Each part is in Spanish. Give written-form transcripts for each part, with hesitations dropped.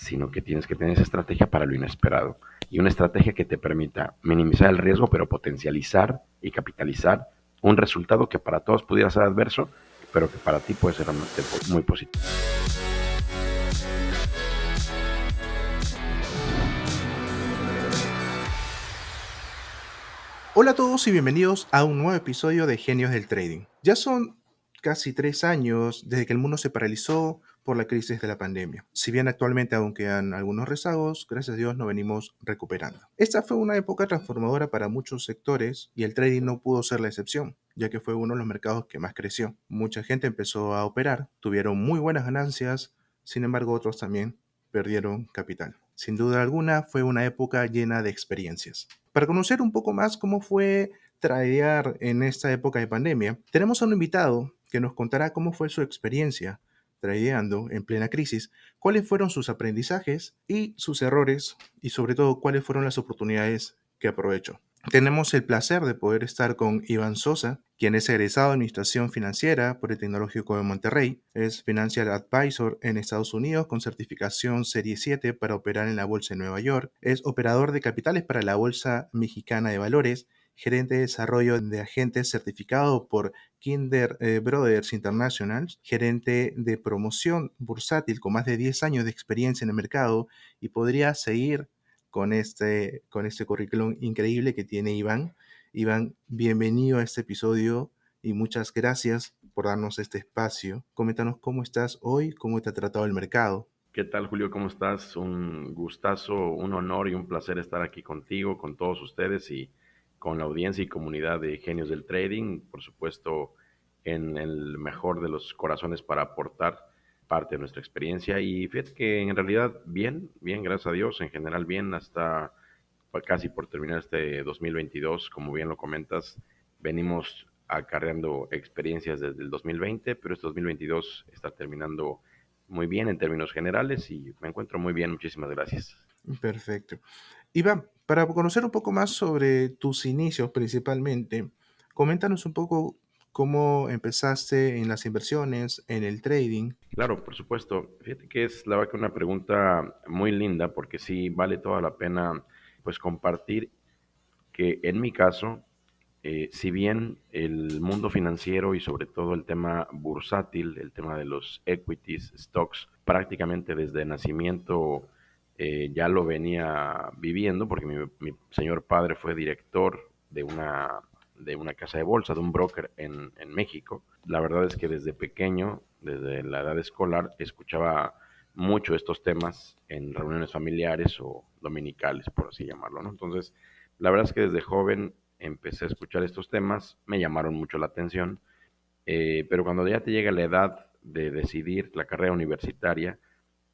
sino que tienes que tener esa estrategia para lo inesperado. Y una estrategia que te permita minimizar el riesgo, pero potencializar y capitalizar un resultado que para todos pudiera ser adverso, pero que para ti puede ser muy positivo. Hola a todos y bienvenidos a un nuevo episodio de Genios del Trading. Ya son casi 3 años desde que el mundo se paralizó por la crisis de la pandemia. Si bien actualmente aún quedan algunos rezagos, gracias a Dios nos venimos recuperando. Esta fue una época transformadora para muchos sectores y el trading no pudo ser la excepción, ya que fue uno de los mercados que más creció. Mucha gente empezó a operar, tuvieron muy buenas ganancias, sin embargo otros también perdieron capital. Sin duda alguna fue una época llena de experiencias. Para conocer un poco más cómo fue tradear en esta época de pandemia, tenemos a un invitado que nos contará cómo fue su experiencia tradeando en plena crisis, cuáles fueron sus aprendizajes y sus errores y sobre todo cuáles fueron las oportunidades que aprovechó. Tenemos el placer de poder estar con Iván Sosa, quien es egresado de Administración Financiera por el Tecnológico de Monterrey, es Financial Advisor en Estados Unidos con certificación Serie 7 para operar en la Bolsa de Nueva York, es operador de capitales para la Bolsa Mexicana de Valores, gerente de desarrollo de agentes certificado por Kinder Brothers International, gerente de promoción bursátil con más de 10 años de experiencia en el mercado y podría seguir con este currículum increíble que tiene Iván. Iván, bienvenido a este episodio y muchas gracias por darnos este espacio. Coméntanos cómo estás hoy, cómo te ha tratado el mercado. ¿Qué tal, Julio? ¿Cómo estás? Un gustazo, un honor y un placer estar aquí contigo, con todos ustedes y con la audiencia y comunidad de Genios del Trading, por supuesto, en el mejor de los corazones para aportar parte de nuestra experiencia. Y fíjate que en realidad bien, bien, gracias a Dios, en general bien, hasta casi por terminar este 2022, como bien lo comentas, venimos acarreando experiencias desde el 2020, pero este 2022 está terminando muy bien en términos generales y me encuentro muy bien, muchísimas gracias. Perfecto. Iván, para conocer un poco más sobre tus inicios principalmente, coméntanos un poco cómo empezaste en las inversiones, en el trading. Claro, por supuesto. Fíjate que es la verdad que una pregunta muy linda porque sí vale toda la pena pues compartir que en mi caso, si bien el mundo financiero y sobre todo el tema bursátil, el tema de los equities, stocks, prácticamente desde nacimiento ya lo venía viviendo, porque mi señor padre fue director de una casa de bolsa, de un broker en México. La verdad es que desde pequeño, desde la edad escolar, escuchaba mucho estos temas en reuniones familiares o dominicales, por así llamarlo, ¿no? Entonces, la verdad es que desde joven empecé a escuchar estos temas, me llamaron mucho la atención, pero cuando ya te llega la edad de decidir la carrera universitaria,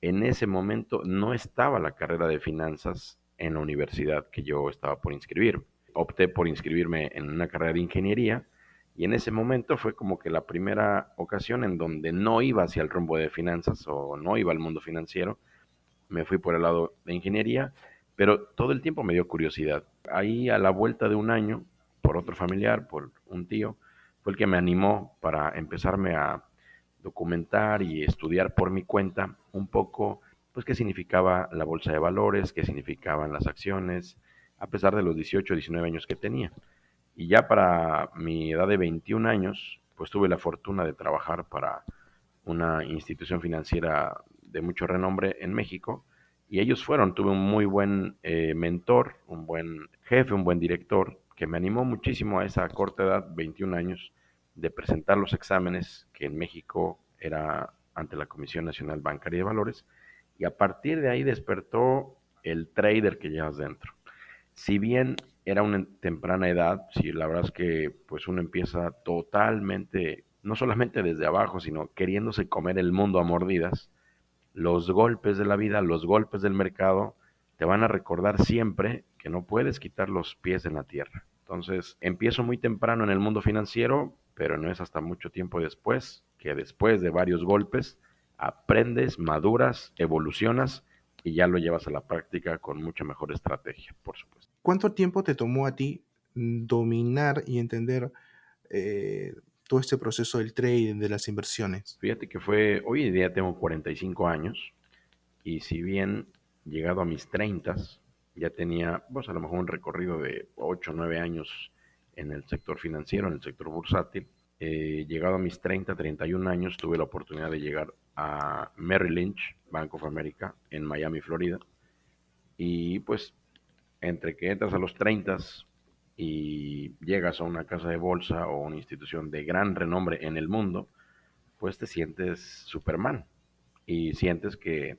en ese momento no estaba la carrera de finanzas en la universidad que yo estaba por inscribir. Opté por inscribirme en una carrera de ingeniería y en ese momento fue como que la primera ocasión en donde no iba hacia el rumbo de finanzas o no iba al mundo financiero, me fui por el lado de ingeniería, pero todo el tiempo me dio curiosidad. Ahí a la vuelta de un año, por otro familiar, por un tío, fue el que me animó para empezarme a documentar y estudiar por mi cuenta un poco, pues qué significaba la bolsa de valores, qué significaban las acciones, a pesar de los 18 o 19 años que tenía. Y ya para mi edad de 21 años, pues tuve la fortuna de trabajar para una institución financiera de mucho renombre en México. Y ellos fueron, tuve un muy buen mentor, un buen jefe, un buen director, que me animó muchísimo a esa corta edad, 21 años, de presentar los exámenes que en México era ante la Comisión Nacional Bancaria de Valores. Y a partir de ahí despertó el trader que llevas dentro. Si bien era una temprana edad, sí, la verdad es que pues uno empieza totalmente, no solamente desde abajo, sino queriéndose comer el mundo a mordidas. Los golpes de la vida, los golpes del mercado, te van a recordar siempre que no puedes quitar los pies en la tierra. Entonces, empiezo muy temprano en el mundo financiero, pero no es hasta mucho tiempo después, que después de varios golpes, aprendes, maduras, evolucionas y ya lo llevas a la práctica con mucha mejor estrategia, por supuesto. ¿Cuánto tiempo te tomó a ti dominar y entender eh, todo este proceso del trading, de las inversiones? Fíjate que fue, hoy en día tengo 45 años, Y si bien llegado a mis 30, ya tenía pues a lo mejor un recorrido de 8 o 9 años en el sector financiero, en el sector bursátil. Llegado a mis 31 años, tuve la oportunidad de llegar a Merrill Lynch, Bank of America, en Miami, Florida. Y pues entre que entras a los 30 y llegas a una casa de bolsa o una institución de gran renombre en el mundo, pues te sientes Superman y sientes que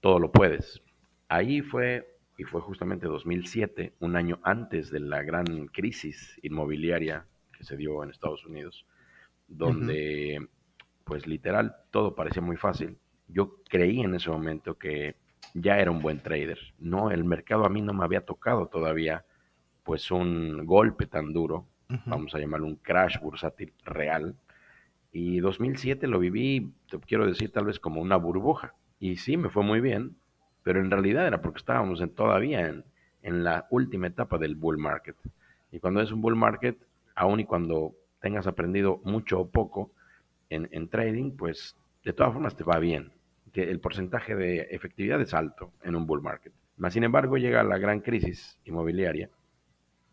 todo lo puedes. Ahí fue, y fue justamente 2007, un año antes de la gran crisis inmobiliaria que se dio en Estados Unidos, Ujú, donde pues literal todo parecía muy fácil. Yo creí en ese momento que ya era un buen trader. No, el mercado a mí no me había tocado todavía pues un golpe tan duro, ujú. vamos a llamarlo un crash bursátil real. Y 2007 lo viví, te quiero decir, tal vez como una burbuja. Y sí, me fue muy bien, pero en realidad era porque estábamos todavía en la última etapa del bull market. Y cuando es un bull market, aun y cuando tengas aprendido mucho o poco en trading, pues de todas formas te va bien. Que el porcentaje de efectividad es alto en un bull market. Más sin embargo, llega la gran crisis inmobiliaria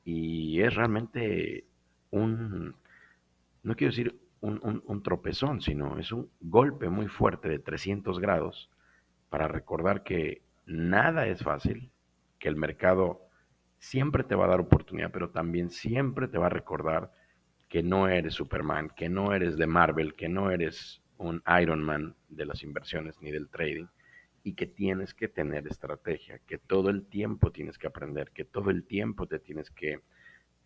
y es realmente un, no quiero decir un tropezón, sino es un golpe muy fuerte de 300 grados para recordar que nada es fácil, que el mercado siempre te va a dar oportunidad, pero también siempre te va a recordar que no eres Superman, que no eres de Marvel, que no eres un Iron Man de las inversiones ni del trading, y que tienes que tener estrategia, que todo el tiempo tienes que aprender, que todo el tiempo te tienes que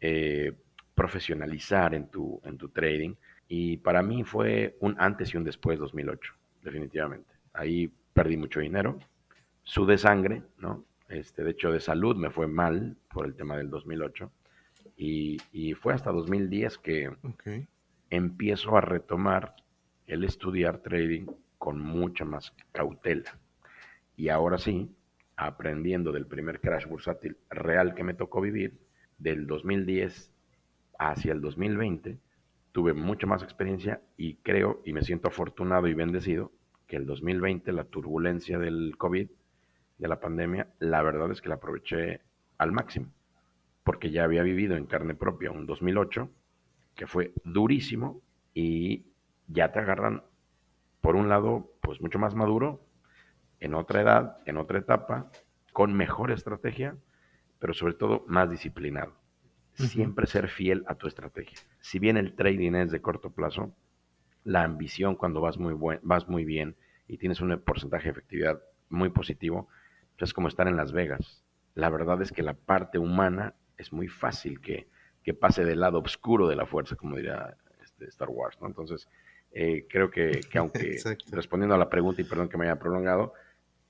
eh, profesionalizar en tu trading. Y para mí fue un antes y un después 2008, definitivamente. Ahí perdí mucho dinero, sudé sangre, ¿no? De hecho, de salud me fue mal por el tema del 2008. Y fue hasta 2010 que Ok. empiezo a retomar el estudiar trading con mucha más cautela. Y ahora sí, aprendiendo del primer crash bursátil real que me tocó vivir, del 2010 hacia el 2020, tuve mucha más experiencia y creo y me siento afortunado y bendecido que el 2020, la turbulencia del COVID, de la pandemia, la verdad es que la aproveché al máximo, porque ya había vivido en carne propia un 2008 que fue durísimo y ya te agarran, por un lado, pues mucho más maduro, en otra edad, en otra etapa, con mejor estrategia, pero sobre todo más disciplinado. Ujú. Siempre ser fiel a tu estrategia. Si bien el trading es de corto plazo, la ambición cuando vas muy bien y tienes un porcentaje de efectividad muy positivo, pues es como estar en Las Vegas. La verdad es que la parte humana es muy fácil que pase del lado oscuro de la fuerza, como diría Star Wars, ¿no? Entonces, creo que aunque Exacto. respondiendo a la pregunta, y perdón que me haya prolongado,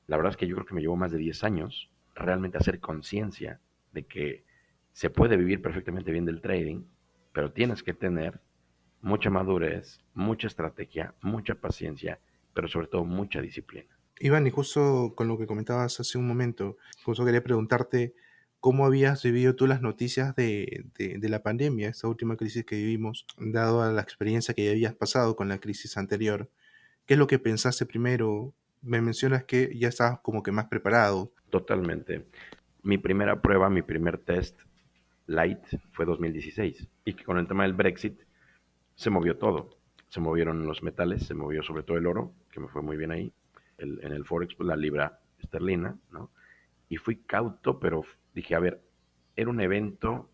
la verdad es que yo creo que me llevó más de 10 años realmente hacer conciencia de que se puede vivir perfectamente bien del trading, pero tienes que tener mucha madurez, mucha estrategia, mucha paciencia, pero sobre todo mucha disciplina. Iván, y justo con lo que comentabas hace un momento, justo quería preguntarte cómo habías vivido tú las noticias de la pandemia, esta última crisis que vivimos, dado a la experiencia que ya habías pasado con la crisis anterior. ¿Qué es lo que pensaste primero? Me mencionas que ya estabas como que más preparado. Totalmente. Mi primera prueba, mi primer test light fue 2016 y que con el tema del Brexit se movió todo. Se movieron los metales, se movió sobre todo el oro, que me fue muy bien ahí, en el Forex, pues, la libra esterlina, ¿no? Y fui cauto, pero dije, a ver, era un evento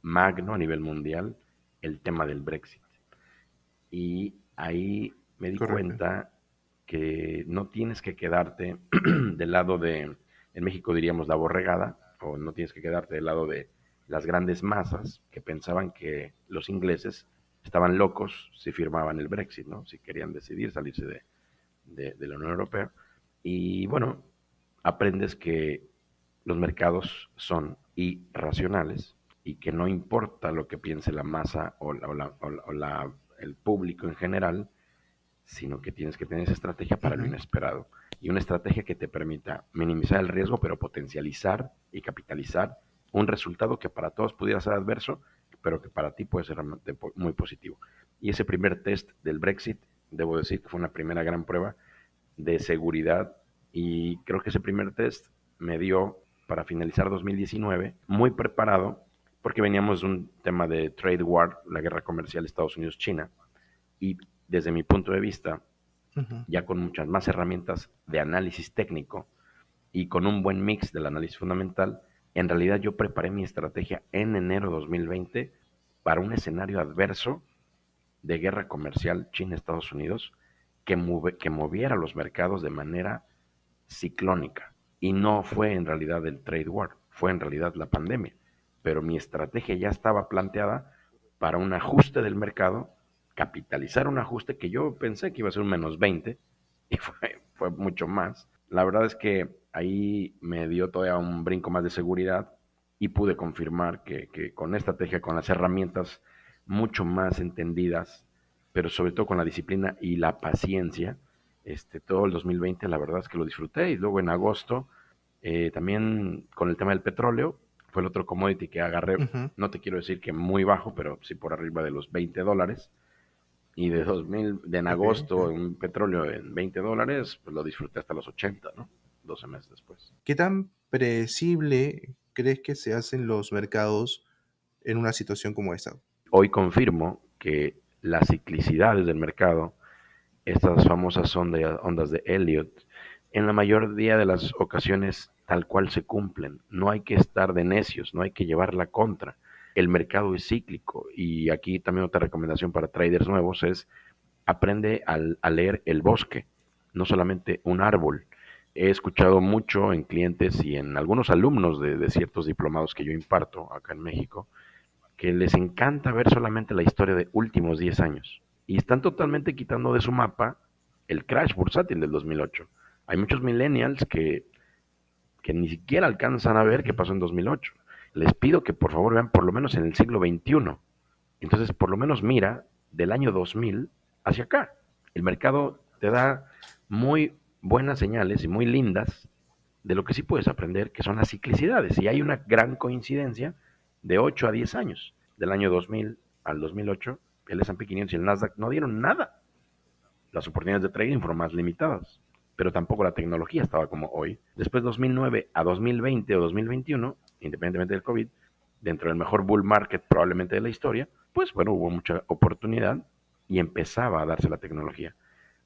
magno a nivel mundial el tema del Brexit. Y ahí me di Correcto. cuenta que no tienes que quedarte del lado de, en México diríamos la borregada, o no tienes que quedarte del lado de las grandes masas que pensaban que los ingleses estaban locos si firmaban el Brexit, ¿no? Si querían decidir salirse de la Unión Europea. Y bueno, aprendes que los mercados son irracionales y que no importa lo que piense la masa o el público en general, sino que tienes que tener esa estrategia para lo Ujú. inesperado. Y una estrategia que te permita minimizar el riesgo, pero potencializar y capitalizar un resultado que para todos pudiera ser adverso, pero que para ti puede ser muy positivo. Y ese primer test del Brexit, debo decir que fue una primera gran prueba de seguridad Y creo que ese primer test me dio para finalizar 2019 muy preparado porque veníamos de un tema de trade war, la guerra comercial Estados Unidos-China, y desde mi punto de vista, Ujú. ya con muchas más herramientas de análisis técnico y con un buen mix del análisis fundamental, en realidad yo preparé mi estrategia en enero de 2020 para un escenario adverso de guerra comercial China-Estados Unidos que moviera los mercados de manera ciclónica. Y no fue en realidad el trade war, fue en realidad la pandemia. Pero mi estrategia ya estaba planteada para un ajuste del mercado, capitalizar un ajuste que yo pensé que iba a ser un -20 y fue mucho más. La verdad es que ahí me dio todavía un brinco más de seguridad y pude confirmar que con esta estrategia, con las herramientas mucho más entendidas, pero sobre todo con la disciplina y la paciencia, todo el 2020 la verdad es que lo disfruté y luego en agosto también con el tema del petróleo fue el otro commodity que agarré, Ujú. no te quiero decir que muy bajo, pero sí por arriba de los $20 y de 2000, de en Ok, agosto ok. un petróleo en $20, pues lo disfruté hasta los 80, ¿no? 12 meses después. ¿Qué tan predecible crees que se hacen los mercados en una situación como esta? Hoy confirmo que las ciclicidades del mercado, estas famosas ondas de Elliot, en la mayoría de las ocasiones tal cual se cumplen. No hay que estar de necios, no hay que llevar la contra. El mercado es cíclico y aquí también otra recomendación para traders nuevos es aprende a leer el bosque, no solamente un árbol. He escuchado mucho en clientes y en algunos alumnos de ciertos diplomados que yo imparto acá en México, que les encanta ver solamente la historia de últimos 10 años y están totalmente quitando de su mapa el crash bursátil del 2008. Hay muchos millennials que ni siquiera alcanzan a ver qué Ujú. pasó en 2008. Les pido que por favor vean por lo menos en el siglo XXI. Entonces, por lo menos mira del año 2000 hacia acá. El mercado te da muy buenas señales y muy lindas de lo que sí puedes aprender, que son las ciclicidades. Y hay una gran coincidencia de 8 a 10 años. Del año 2000 al 2008, el S&P 500 y el Nasdaq no dieron nada. Las oportunidades de trading fueron más limitadas, pero tampoco la tecnología estaba como hoy. Después de 2009 a 2020 o 2021, independientemente del COVID, dentro del mejor bull market probablemente de la historia, pues bueno, hubo mucha oportunidad y empezaba a darse la tecnología.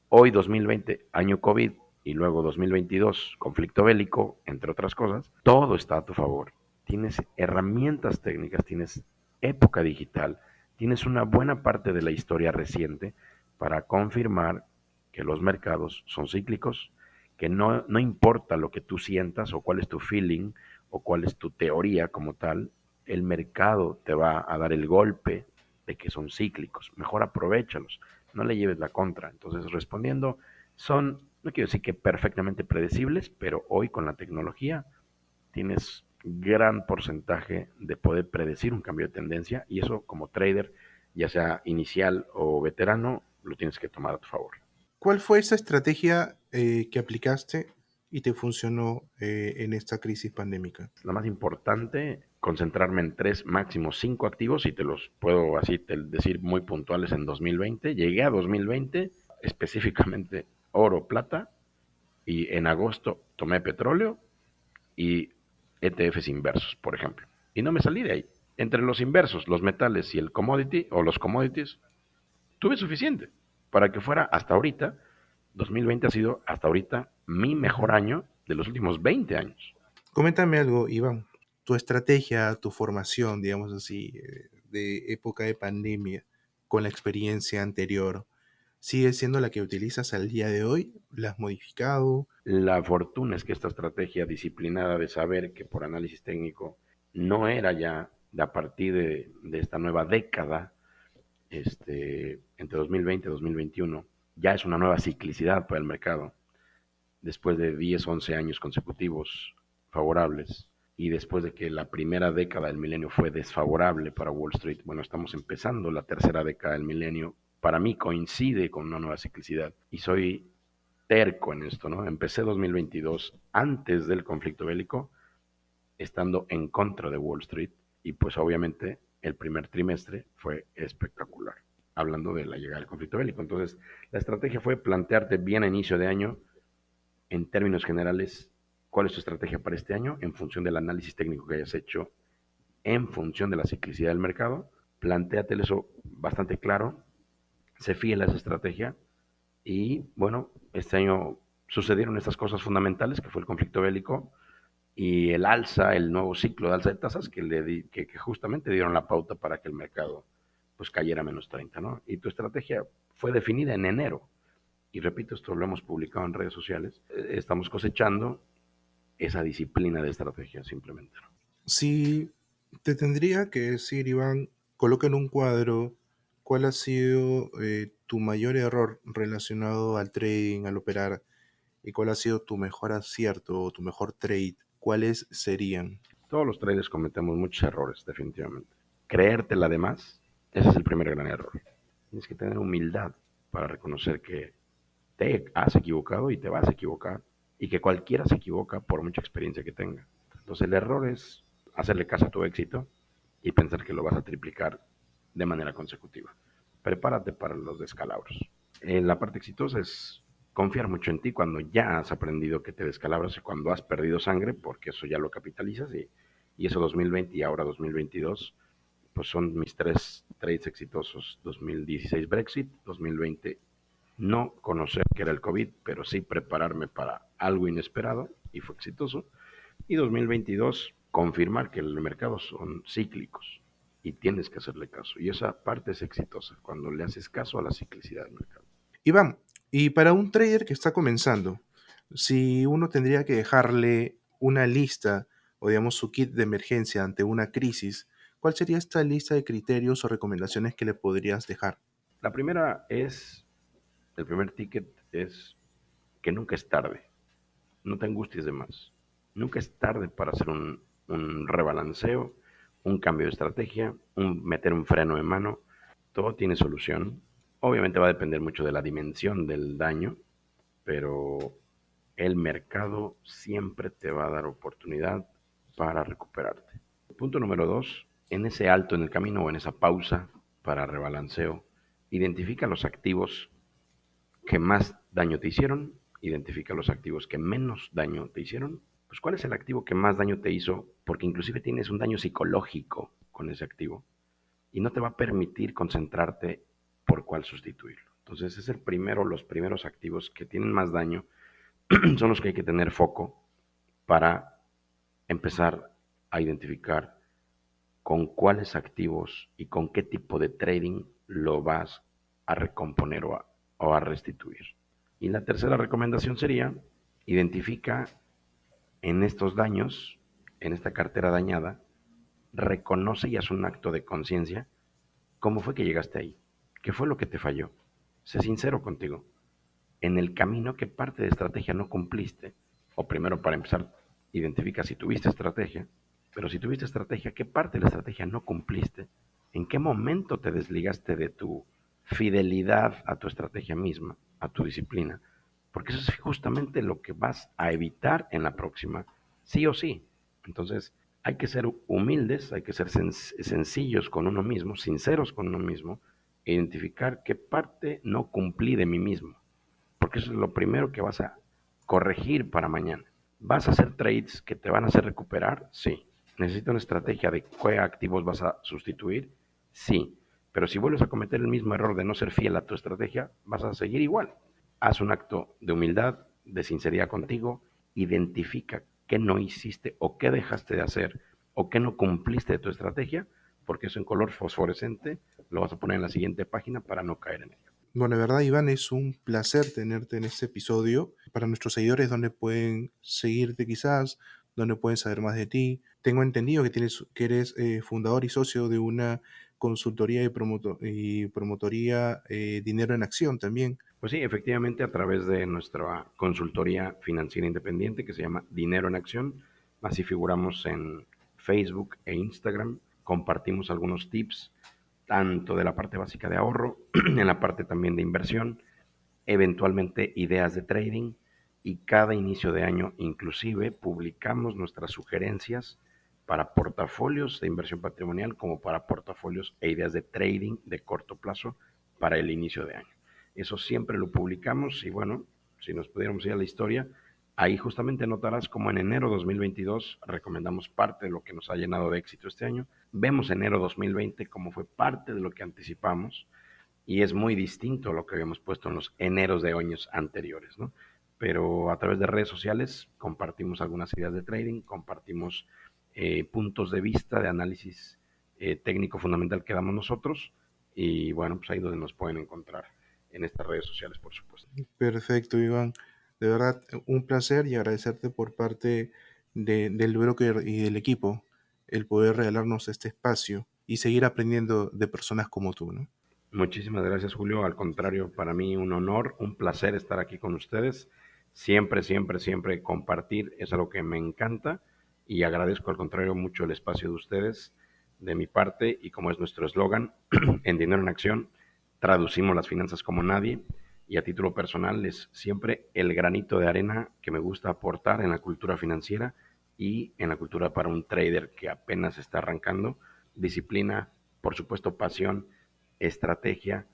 Hoy 2020, año COVID, y luego 2022, conflicto bélico, entre otras cosas, todo está a tu favor. Tienes herramientas técnicas, tienes época digital, tienes una buena parte de la historia reciente para confirmar que los mercados son cíclicos, que no importa lo que tú sientas o cuál es tu feeling o cuál es tu teoría como tal, el mercado te va a dar el golpe de que son cíclicos. Mejor aprovechalos, no le lleves la contra. Entonces, respondiendo, son, no quiero decir que perfectamente predecibles, pero hoy con la tecnología tienes gran porcentaje de poder predecir un cambio de tendencia y eso como trader, ya sea inicial o veterano, lo tienes que tomar a tu favor. ¿Cuál fue esa estrategia que aplicaste y te funcionó en esta crisis pandémica? La más importante, concentrarme en 3, máximo 5 activos y te los puedo así decir muy puntuales en 2020. Llegué a 2020 específicamente oro, plata y en agosto tomé petróleo y ETFs inversos, por ejemplo. Y no me salí de ahí. Entre los inversos, los metales y el commodity o los commodities, tuve suficiente para que fuera hasta ahorita. 2020 ha sido hasta ahorita mi mejor Ujú. año de los últimos 20 años. Coméntame algo, Iván. Tu estrategia, tu formación, digamos así, de época de pandemia, con la experiencia anterior, ¿sigue siendo la que utilizas al día de hoy? ¿La has modificado? La fortuna es que esta estrategia disciplinada de saber que por análisis técnico no era ya de a partir de esta nueva década, entre 2020 y 2021, ya es una nueva ciclicidad para el mercado. Después de 10, 11 años consecutivos favorables y después de que la primera década del milenio fue desfavorable para Wall Street, bueno, estamos empezando la tercera década del milenio, para mí coincide con una nueva ciclicidad y soy terco en esto, ¿no? Empecé 2022 antes del conflicto bélico, estando en contra de Wall Street y pues obviamente el primer trimestre fue espectacular, hablando de la llegada del conflicto bélico. Entonces, la estrategia fue plantearte bien a inicio de año en términos generales, cuál es tu estrategia para este año en función del análisis técnico que hayas hecho, en función de la ciclicidad del mercado. Plantéatelo eso bastante claro, sé fiel a esa estrategia y bueno, este año sucedieron estas cosas fundamentales que fue el conflicto bélico y el alza, el nuevo ciclo de alza de tasas que justamente dieron la pauta para que el mercado pues cayera a -30, ¿no? Y tu estrategia fue definida en enero. Y repito, esto lo hemos publicado en redes sociales. Estamos cosechando esa disciplina de estrategia simplemente, ¿no? Si te tendría que decir, Iván, coloca en un cuadro cuál ha sido tu mayor error relacionado al trading, al operar, y cuál ha sido tu mejor acierto o tu mejor trade, ¿cuáles serían? Todos los traders cometemos muchos errores, definitivamente. Creértela además, ese es el primer gran error. Tienes que tener humildad para reconocer que te has equivocado y te vas a equivocar y que cualquiera se equivoca por mucha experiencia que tenga. Entonces el error es hacerle caso a tu éxito y pensar que lo vas a triplicar de manera consecutiva. Prepárate para los descalabros. La parte exitosa es confiar mucho en ti cuando ya has aprendido que te descalabras y cuando has perdido sangre, porque eso ya lo capitalizas y eso 2020 y ahora 2022, pues son mis tres trades exitosos. 2016 Brexit, 2020 no conocer que era el COVID, pero sí prepararme para algo inesperado y fue exitoso. Y 2022, confirmar que los mercados son cíclicos y tienes que hacerle caso. Y esa parte es exitosa, cuando le haces caso a la ciclicidad del mercado. Iván, y para un trader que está comenzando, si uno tendría que dejarle una lista o digamos su kit de emergencia ante una crisis, ¿cuál sería esta lista de criterios o recomendaciones que le podrías dejar? La primera es, el primer ticket es que nunca es tarde. No te angusties de más. Nunca es tarde para hacer un rebalanceo, un cambio de estrategia, meter un freno de mano. Todo tiene solución. Obviamente va a depender mucho de la dimensión del daño, pero el mercado siempre te va a dar oportunidad para recuperarte. Punto número dos, en ese alto en el camino o en esa pausa para rebalanceo, identifica los activos que más daño te hicieron, identifica los activos que menos daño te hicieron. Pues ¿cuál es el activo que más daño te hizo? Porque inclusive tienes un daño psicológico con ese activo y no te va a permitir concentrarte por cuál sustituirlo. Entonces es el primero, los primeros activos que tienen más daño son los que hay que tener foco para empezar a identificar con cuáles activos y con qué tipo de trading lo vas a recomponer o a restituir. Y la tercera recomendación sería, identifica en estos daños, en esta cartera dañada, reconoce y haz un acto de conciencia cómo fue que llegaste ahí, qué fue lo que te falló. Sé sincero contigo. En el camino, qué parte de estrategia no cumpliste. O primero, para empezar, identifica si tuviste estrategia, pero si tuviste estrategia, qué parte de la estrategia no cumpliste, en qué momento te desligaste de tu fidelidad a tu estrategia misma, a tu disciplina, porque eso es justamente lo que vas a evitar en la próxima, sí o sí. Entonces, hay que ser humildes, hay que ser sencillos con uno mismo, sinceros con uno mismo, e identificar qué parte no cumplí de mí mismo, porque eso es lo primero que vas a corregir para mañana. ¿Vas a hacer trades que te van a hacer recuperar? Sí. ¿Necesitas una estrategia de qué activos vas a sustituir? Sí. Pero si vuelves a cometer el mismo error de no ser fiel a tu estrategia, vas a seguir igual. Haz un acto de humildad, de sinceridad contigo, identifica qué no hiciste o qué dejaste de hacer o qué no cumpliste de tu estrategia, porque eso en color fosforescente lo vas a poner en la siguiente página para no caer en ello. Bueno, de verdad, Iván, es un placer tenerte en este episodio. Para nuestros seguidores, donde pueden seguirte quizás, donde pueden saber más de ti. Tengo entendido que eres fundador y socio de una consultoría y promotoría Dinero en Acción también. Pues sí, efectivamente, a través de nuestra consultoría financiera independiente que se llama Dinero en Acción, así figuramos en Facebook e Instagram, compartimos algunos tips, tanto de la parte básica de ahorro, en la parte también de inversión, eventualmente ideas de trading, y cada inicio de año inclusive publicamos nuestras sugerencias para portafolios de inversión patrimonial como para portafolios e ideas de trading de corto plazo para el inicio de año. Eso siempre lo publicamos y bueno, si nos pudiéramos ir a la historia, Ahí justamente notarás como en enero 2022 recomendamos parte de lo que nos ha llenado de éxito este año. Vemos enero 2020 como fue parte de lo que anticipamos y es muy distinto a lo que habíamos puesto en los eneros de años anteriores, ¿no? Pero a través de redes sociales compartimos algunas ideas de trading, compartimos puntos de vista de análisis técnico fundamental que damos nosotros y bueno, pues ahí donde nos pueden encontrar en estas redes sociales, por supuesto. Perfecto, Iván. De verdad, un placer y agradecerte por parte del broker y del equipo el poder regalarnos este espacio y seguir aprendiendo de personas como tú, ¿no? Muchísimas gracias, Julio. Al contrario, para mí un honor, un placer estar aquí con ustedes. Siempre, siempre, siempre compartir es algo que me encanta y agradezco al contrario mucho el espacio de ustedes, de mi parte, y como es nuestro eslogan, en Dinero en Acción, traducimos las finanzas como nadie y a título personal es siempre el granito de arena que me gusta aportar en la cultura financiera y en la cultura para un trader que apenas está arrancando. Disciplina, por supuesto, pasión, estrategia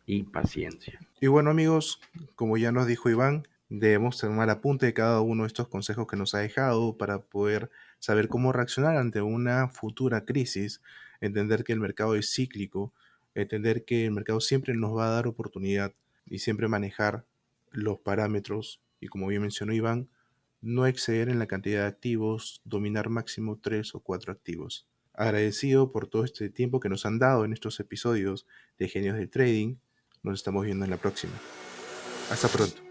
y paciencia. Y bueno, amigos, como ya nos dijo Iván, debemos tomar apunte de cada uno de estos consejos que nos ha dejado para poder saber cómo reaccionar ante una futura crisis, entender que el mercado es cíclico, entender que el mercado siempre nos va a dar oportunidad y siempre manejar los parámetros y, como bien mencionó Iván, no exceder en la cantidad de activos, dominar máximo 3 o 4 activos. Agradecido por todo este tiempo que nos han dado en estos episodios de Genios del Trading. Nos estamos viendo en la próxima. Hasta pronto.